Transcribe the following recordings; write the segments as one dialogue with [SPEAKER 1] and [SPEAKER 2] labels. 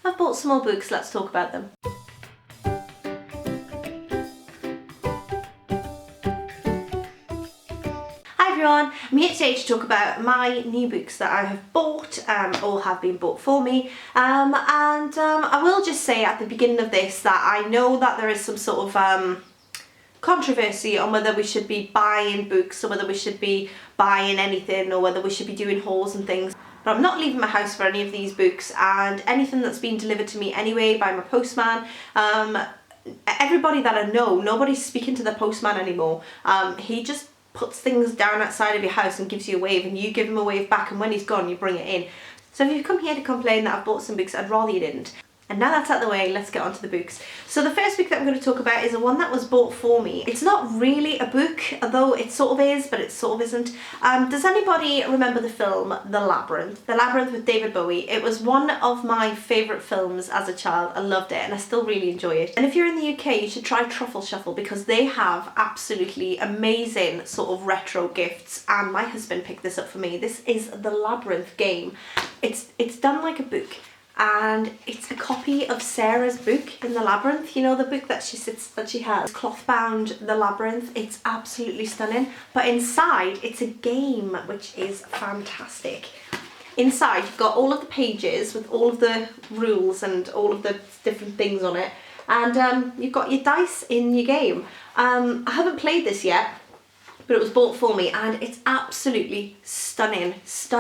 [SPEAKER 1] I've bought some more books, let's talk about them. Hi everyone, I'm here today to talk about my new books that I have bought or have been bought for me, and I will just say at the beginning of this that I know that there is some sort of controversy on whether we should be buying books or whether we should be buying anything or whether we should be doing hauls and things. But I'm not leaving my house for any of these books, and anything that's been delivered to me anyway by my postman, everybody that I know, nobody's speaking to the postman anymore. He just puts things down outside of your house and gives you a wave, and you give him a wave back, and when he's gone you bring it in. So if you've come here to complain that I've bought some books, I'd rather you didn't. And now that's out of the way, let's get on to the books. So the first book that I'm going to talk about is the one that was bought for me. It's not really a book, although it sort of is, but it sort of isn't. Does anybody remember the film The Labyrinth? The Labyrinth with David Bowie. It was one of my favourite films as a child. I loved it and I still really enjoy it. And if you're in the UK, you should try Truffle Shuffle because they have absolutely amazing sort of retro gifts, and my husband picked this up for me. This is the Labyrinth game. It's done like a book. And it's a copy of Sarah's book in the Labyrinth, you know, the book that she has cloth bound, The Labyrinth. It's absolutely stunning, but inside it's a game which is fantastic. Inside you've got all of the pages with all of the rules and all of the different things on it, and you've got your dice in your game. I haven't played this yet, but it was bought for me and it's absolutely stunning,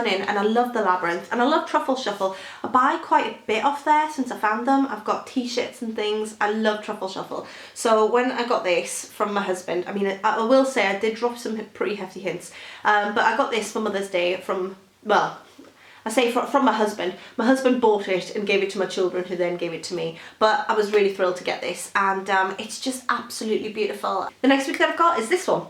[SPEAKER 1] and I love the Labyrinth and I love Truffle Shuffle. I buy quite a bit off there since I found them. I've got t-shirts and things. I love Truffle Shuffle. So when I got this from my husband, I mean, I will say I did drop some pretty hefty hints, but I got this for Mother's Day from, well, I say from my husband. My husband bought it and gave it to my children, who then gave it to me. But I was really thrilled to get this, and it's just absolutely beautiful. The next book that I've got is this one.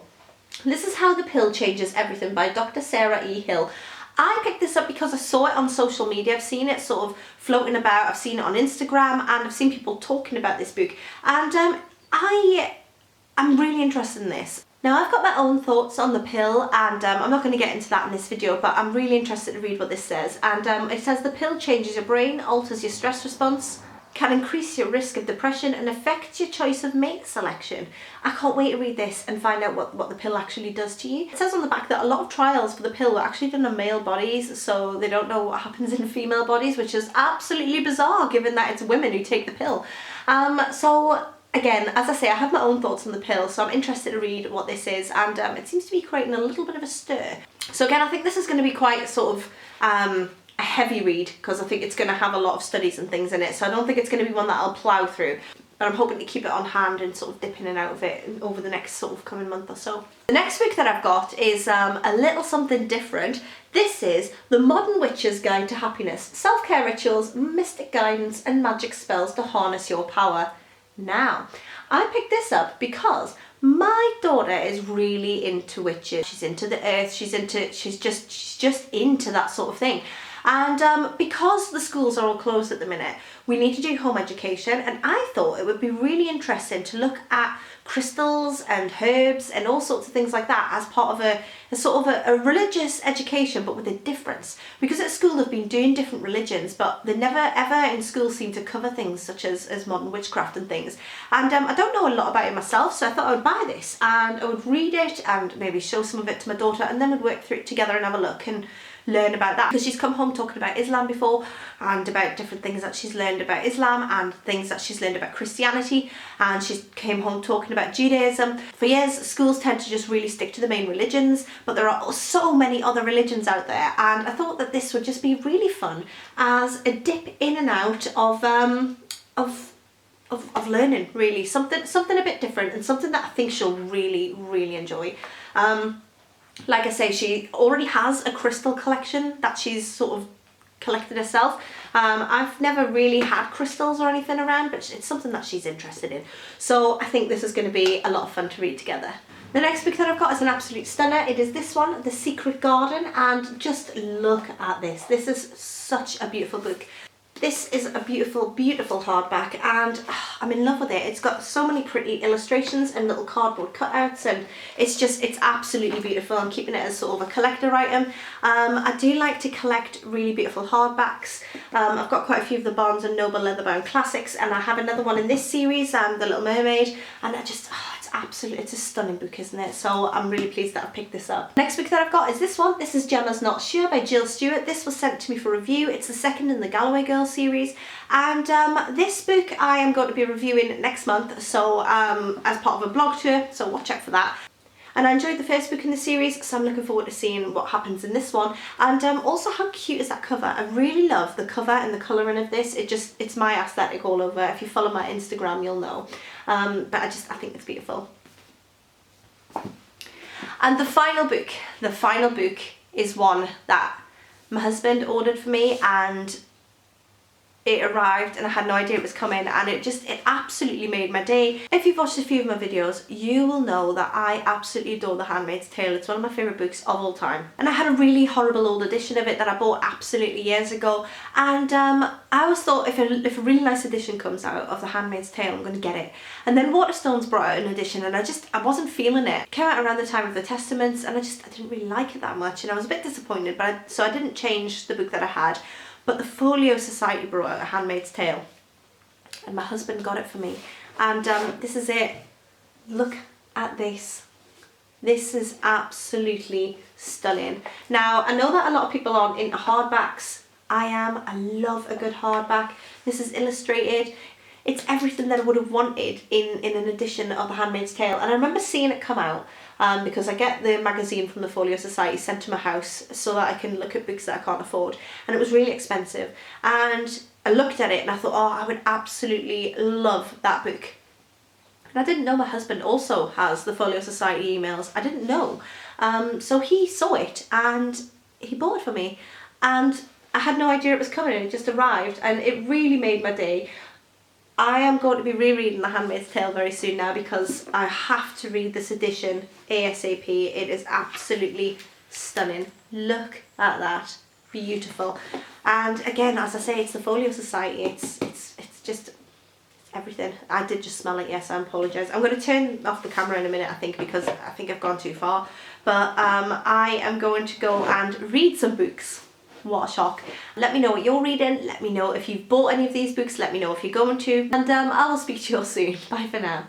[SPEAKER 1] This is How the Pill Changes Everything by Dr. Sarah E. Hill. I picked this up because I saw it on social media. I've seen it sort of floating about. I've seen it on Instagram and I've seen people talking about this book. And I'm really interested in this. Now I've got my own thoughts on the pill, and I'm not going to get into that in this video, but I'm really interested to read what this says. And it says the pill changes your brain, alters your stress response, can increase your risk of depression and affect your choice of mate selection. I can't wait to read this and find out what the pill actually does to you. It says on the back that a lot of trials for the pill were actually done on male bodies, so they don't know what happens in female bodies, which is absolutely bizarre given that it's women who take the pill. So again, as I say, I have my own thoughts on the pill, so I'm interested to read what this is, and it seems to be creating a little bit of a stir. So again, I think this is going to be quite sort of a heavy read, because I think it's going to have a lot of studies and things in it, so I don't think it's going to be one that I'll plough through, but I'm hoping to keep it on hand and sort of dip in and out of it over the next sort of coming month or so. The next book that I've got is a little something different. This is The Modern Witch's Guide to Happiness, Self-Care Rituals, Mystic Guidance and Magic Spells to Harness Your Power. Now, I picked this up because my daughter is really into witches. She's into the earth, she's just into that sort of thing. And because the schools are all closed at the minute, we need to do home education, and I thought it would be really interesting to look at crystals and herbs and all sorts of things like that as part of a sort of a religious education, but with a difference. Because at school they've been doing different religions, but they never ever in school seem to cover things such as modern witchcraft and things. And I don't know a lot about it myself, so I thought I would buy this and I would read it and maybe show some of it to my daughter, and then we'd work through it together and have a look and learn about that, because she's come home talking about Islam before and about different things that she's learned about Islam and things that she's learned about Christianity, and she came home talking about Judaism. For years schools tend to just really stick to the main religions, but there are so many other religions out there, and I thought that this would just be really fun as a dip in and out of learning, really something a bit different and something that I think she'll really enjoy. Like I say, she already has a crystal collection that she's sort of collected herself. I've never really had crystals or anything around, but it's something that she's interested in. So I think this is going to be a lot of fun to read together. The next book that I've got is an absolute stunner. It is this one, The Secret Garden, and just look at this. This is such a beautiful book. This is a beautiful hardback, and I'm in love with it. It's got so many pretty illustrations and little cardboard cutouts, and it's absolutely beautiful. I'm keeping it as sort of a collector item. I do like to collect really beautiful hardbacks. I've got quite a few of the Barnes & Noble leather-bound classics, and I have another one in this series, The Little Mermaid, and it's a stunning book, isn't it? So I'm really pleased that I picked this up. Next book that I've got is this one. This is Gemma's Not Sure by Jill Stewart. This was sent to me for review. It's the second in the Galloway Girls series, and this book I am going to be reviewing next month, so as part of a blog tour, so watch out for that. And I enjoyed the first book in the series, so I'm looking forward to seeing what happens in this one. And also, how cute is that cover? I really love the cover and the colouring of this. It's my aesthetic all over. If you follow my Instagram, you'll know. But I think it's beautiful. And the final book is one that my husband ordered for me, and it arrived and I had no idea it was coming, and it absolutely made my day. If you've watched a few of my videos, you will know that I absolutely adore The Handmaid's Tale. It's one of my favourite books of all time. And I had a really horrible old edition of it that I bought absolutely years ago, and I always thought if a really nice edition comes out of The Handmaid's Tale, I'm going to get it. And then Waterstones brought out an edition, and I wasn't feeling it. It came out around the time of the Testaments, and I didn't really like it that much, and I was a bit disappointed, so I didn't change the book that I had. But the Folio Society brought out A Handmaid's Tale, and my husband got it for me. And this is it. Look at this. This is absolutely stunning. Now, I know that a lot of people aren't into hardbacks. I am. I love a good hardback. This is illustrated. It's everything that I would have wanted in an edition of The Handmaid's Tale. And I remember seeing it come out because I get the magazine from the Folio Society sent to my house so that I can look at books that I can't afford. And it was really expensive. And I looked at it and I thought, oh, I would absolutely love that book. And I didn't know my husband also has the Folio Society emails. I didn't know. So he saw it and he bought it for me. And I had no idea it was coming. It just arrived and it really made my day. I am going to be rereading The Handmaid's Tale very soon now because I have to read this edition ASAP. It is absolutely stunning. Look at that. Beautiful. And again, as I say, it's the Folio Society. It's just everything. I did just smell it, yes, I apologise. I'm going to turn off the camera in a minute, I think, because I think I've gone too far. But I am going to go and read some books. What a shock. Let me know what you're reading. Let me know if you've bought any of these books. Let me know if you're going to. And I will speak to you all soon. Bye for now.